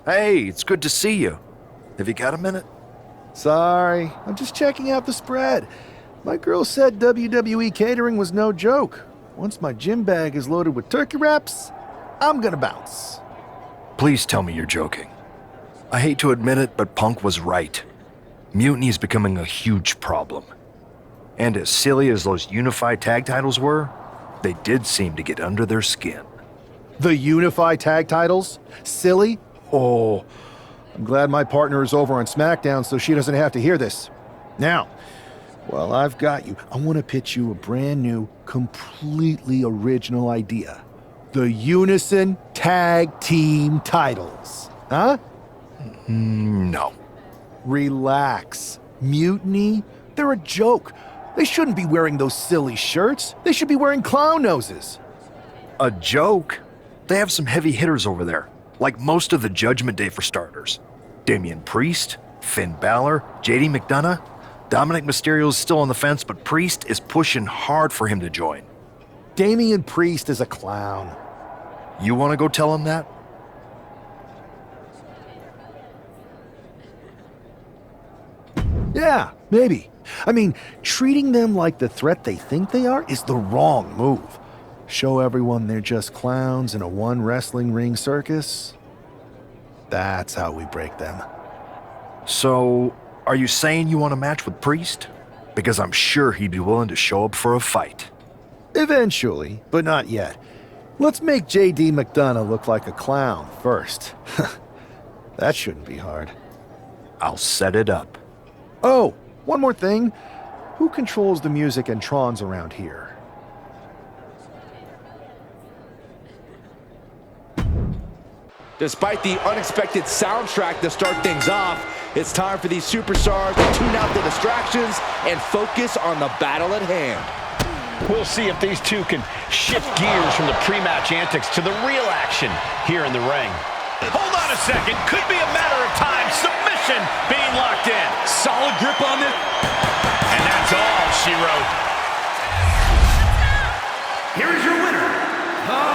Hey, it's good to see you. Have you got a minute? Sorry, I'm just checking out the spread. My girl said WWE catering was no joke. Once my gym bag is loaded with turkey wraps, I'm gonna bounce. Please tell me you're joking. I hate to admit it, but Punk was right. Mutiny is becoming a huge problem. And as silly as those unified tag titles were, they did seem to get under their skin. The unified tag titles? Silly? Oh, I'm glad my partner is over on SmackDown so she doesn't have to hear this. Now, while I've got you, I want to pitch you a brand new, completely original idea. The Unison Tag Team titles. Huh? No. Relax. Mutiny? They're a joke. They shouldn't be wearing those silly shirts. They should be wearing clown noses. A joke? They have some heavy hitters over there, like most of the Judgment Day for starters. Damian Priest, Finn Balor, JD McDonough. Dominic Mysterio's still on the fence, but Priest is pushing hard for him to join. Damian Priest is a clown. You want to go tell him that? Yeah, maybe. I mean, treating them like the threat they think they are is the wrong move. Show everyone they're just clowns in a one wrestling ring circus. That's how we break them. So, are you saying you want a match with Priest? Because I'm sure he'd be willing to show up for a fight. Eventually, but not yet. Let's make JD McDonough look like a clown first. That shouldn't be hard. I'll set it up. Oh, one more thing. Who controls the music and trons around here? Despite the unexpected soundtrack to start things off, it's time for these superstars to tune out the distractions and focus on the battle at hand. We'll see if these two can shift gears from the pre-match antics to the real action here in the ring. Hold on a second. Could be a matter of time. Submission being locked in. Solid grip on it. And that's all she wrote. Here is your winner, the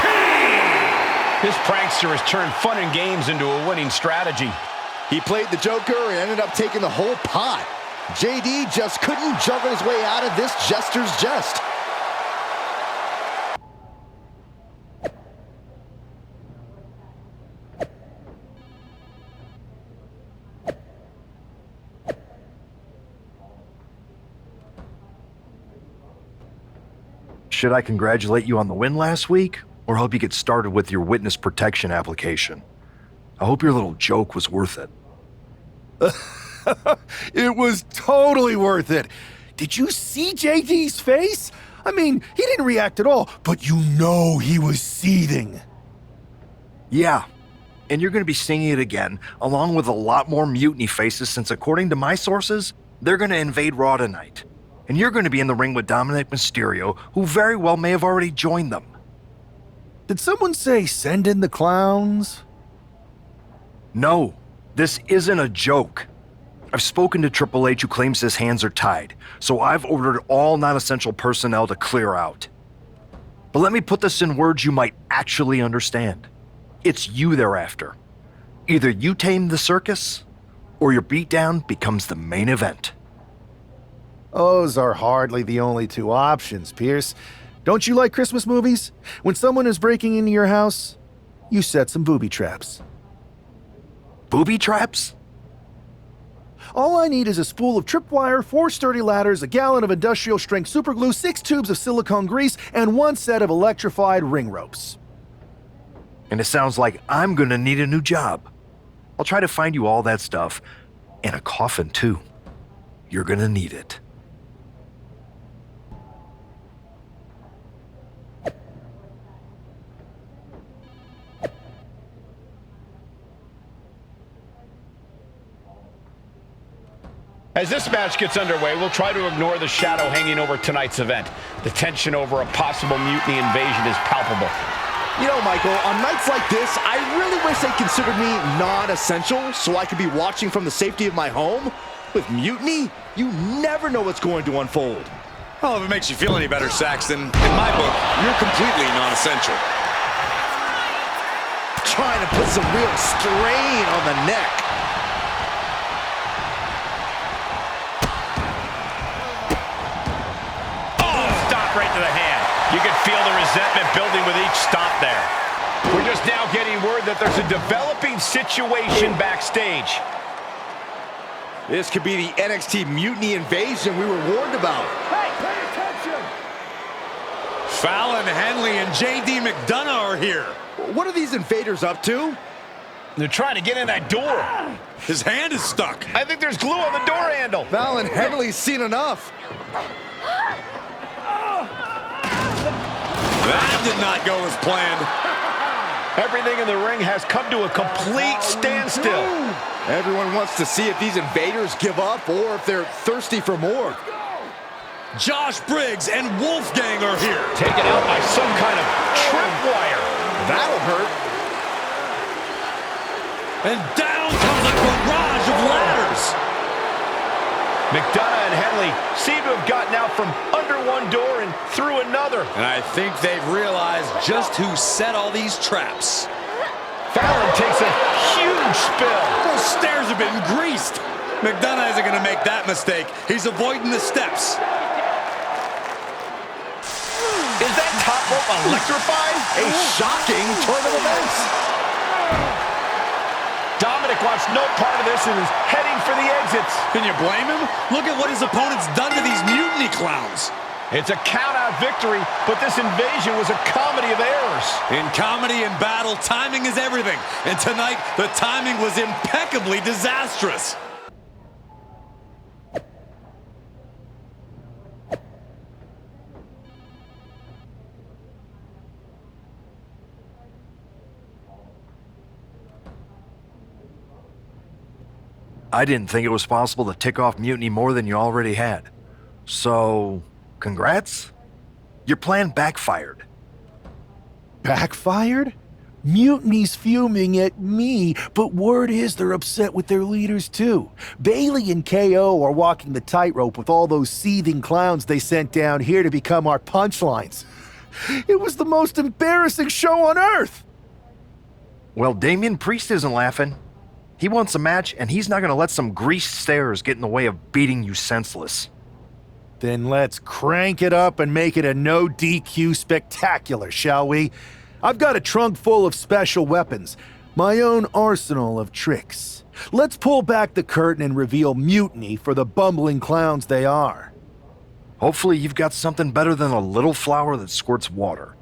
King! This prankster has turned fun and games into a winning strategy. He played the Joker and ended up taking the whole pot. JD just couldn't juggle his way out of this jester's jest. Should I congratulate you on the win last week, or help you get started with your witness protection application? I hope your little joke was worth it. It was totally worth it. Did you see JD's face? I mean, he didn't react at all, but you know he was seething. Yeah, and you're going to be seeing it again, along with a lot more mutiny faces, since according to my sources, they're going to invade Raw tonight. And you're going to be in the ring with Dominic Mysterio, who very well may have already joined them. Did someone say send in the clowns? No, this isn't a joke. I've spoken to Triple H, who claims his hands are tied, so I've ordered all non-essential personnel to clear out. But let me put this in words you might actually understand. It's you they're after. Either you tame the circus, or your beatdown becomes the main event. Those are hardly the only two options, Pierce. Don't you like Christmas movies? When someone is breaking into your house, you set some booby traps. Booby traps? All I need is a spool of tripwire, 4 sturdy ladders, a gallon of industrial-strength superglue, 6 tubes of silicone grease, and 1 set of electrified ring ropes. And it sounds like I'm gonna need a new job. I'll try to find you all that stuff, and a coffin too. You're gonna need it. As this match gets underway, we'll try to ignore the shadow hanging over tonight's event. The tension over a possible mutiny invasion is palpable. You know, Michael, on nights like this, I really wish they considered me non-essential so I could be watching from the safety of my home. With mutiny, you never know what's going to unfold. Well, if it makes you feel any better, Saxton, in my book, you're completely non-essential. trying to put some real strain on the neck. Oh, stop right to the hand. You can feel the resentment building with each stomp there. We're just now getting word that there's a developing situation backstage. This could be the NXT Mutiny invasion we were warned about. Hey, pay attention! Fallon, Henley, and JD McDonough are here. What are these invaders up to? They're trying to get in that door. His hand is stuck. I think there's glue on the door handle. Val and Henley's seen enough. That did not go as planned. Everything in the ring has come to a complete standstill. Everyone wants to see if these invaders give up or if they're thirsty for more. Josh Briggs and Wolfgang are here. Taken out by some kind of tripwire. That'll hurt. And down comes a barrage of ladders. McDonough and Henley seem to have gotten out from under one door and through another. And I think they've realized just who set all these traps. Fallon takes a huge spill. Those stairs have been greased. McDonough isn't going to make that mistake. He's avoiding the steps. Is that top rope electrified? A shocking turn of events. Dominic wants no part of this and is heading for the exits. Can you blame him? Look at what his opponent's done to these mutiny clowns. It's a count-out victory, but this invasion was a comedy of errors. In comedy and battle, timing is everything. And tonight, the timing was impeccably disastrous. I didn't think it was possible to tick off Mutiny more than you already had. So, congrats? Your plan backfired. Backfired? Mutiny's fuming at me, but word is they're upset with their leaders too. Bailey and KO are walking the tightrope with all those seething clowns they sent down here to become our punchlines. It was the most embarrassing show on earth! Well, Damian Priest isn't laughing. He wants a match, and he's not going to let some greased stairs get in the way of beating you senseless. Then let's crank it up and make it a no DQ spectacular, shall we? I've got a trunk full of special weapons, my own arsenal of tricks. Let's pull back the curtain and reveal Mutiny for the bumbling clowns they are. Hopefully you've got something better than a little flower that squirts water.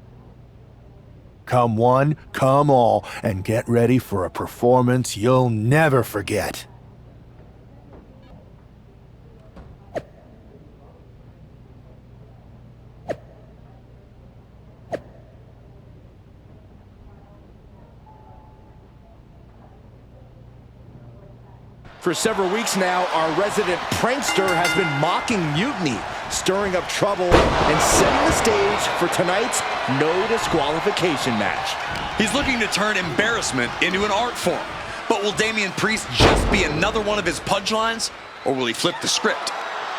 Come one, come all, and get ready for a performance you'll never forget. For several weeks now, our resident prankster has been mocking Mutiny, stirring up trouble, and setting the stage for tonight's no disqualification match. He's looking to turn embarrassment into an art form. But will Damian Priest just be another one of his punchlines, or will he flip the script?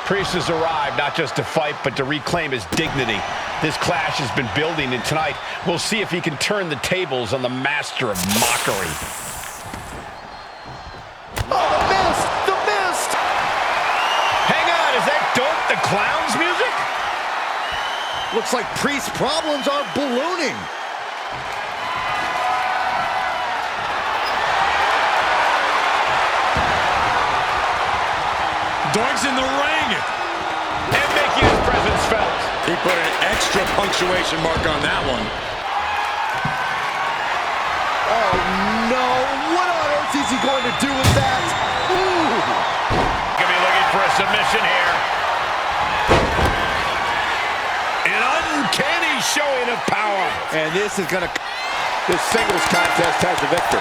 Priest has arrived not just to fight, but to reclaim his dignity. This clash has been building, and tonight we'll see if he can turn the tables on the master of mockery. Oh, the mist! The mist! Hang on, is that Dope the Clown's music? Looks like Priest's problems are ballooning. Doink's in the ring! And making his presence felt. He put an extra punctuation mark on that one. Oh, no! What on earth is he going to do with that? Ooh! Gonna be looking for a submission here. An uncanny showing of power. And this singles contest has the victor.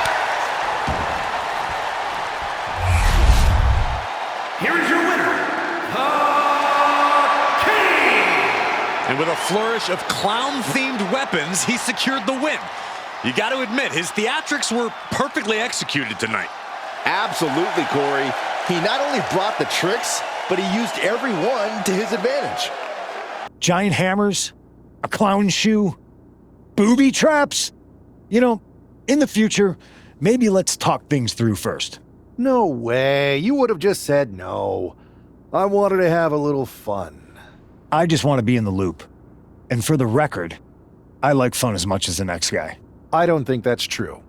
Here is your winner, the King! And with a flourish of clown-themed weapons, he secured the win. You got to admit, his theatrics were perfectly executed tonight. Absolutely, Corey. He not only brought the tricks, but he used every one to his advantage. Giant hammers, a clown shoe, booby traps. You know, In the future, maybe let's talk things through first. No way. You would have just said no. I wanted to have a little fun. I just want to be in the loop. And for the record, I like fun as much as the next guy. I don't think that's true.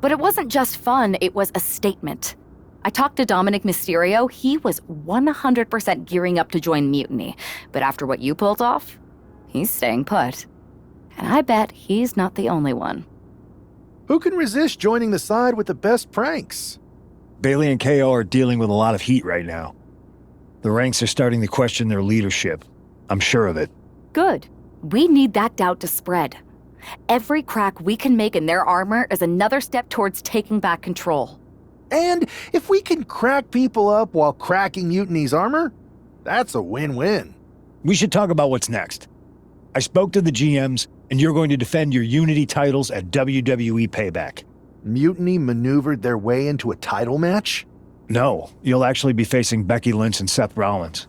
But it wasn't just fun, it was a statement. I talked to Dominic Mysterio, he was 100% gearing up to join Mutiny. But after what you pulled off, he's staying put. And I bet he's not the only one. Who can resist joining the side with the best pranks? Bailey and KO are dealing with a lot of heat right now. The ranks are starting to question their leadership. I'm sure of it. Good. We need that doubt to spread. Every crack we can make in their armor is another step towards taking back control. And if we can crack people up while cracking Mutiny's armor, that's a win-win. We should talk about what's next. I spoke to the GMs, and you're going to defend your Unity titles at WWE Payback. Mutiny maneuvered their way into a title match? No, you'll actually be facing Becky Lynch and Seth Rollins.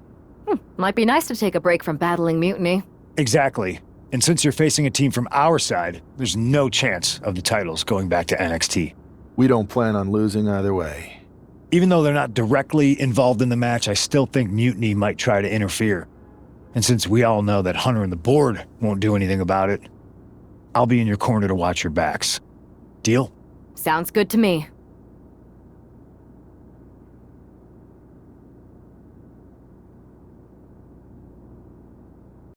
Might be nice to take a break from battling Mutiny. Exactly. And since you're facing a team from our side, there's no chance of the titles going back to NXT. We don't plan on losing either way. Even though they're not directly involved in the match, I still think Mutiny might try to interfere. And since we all know that Hunter and the board won't do anything about it, I'll be in your corner to watch your backs. Deal? Sounds good to me.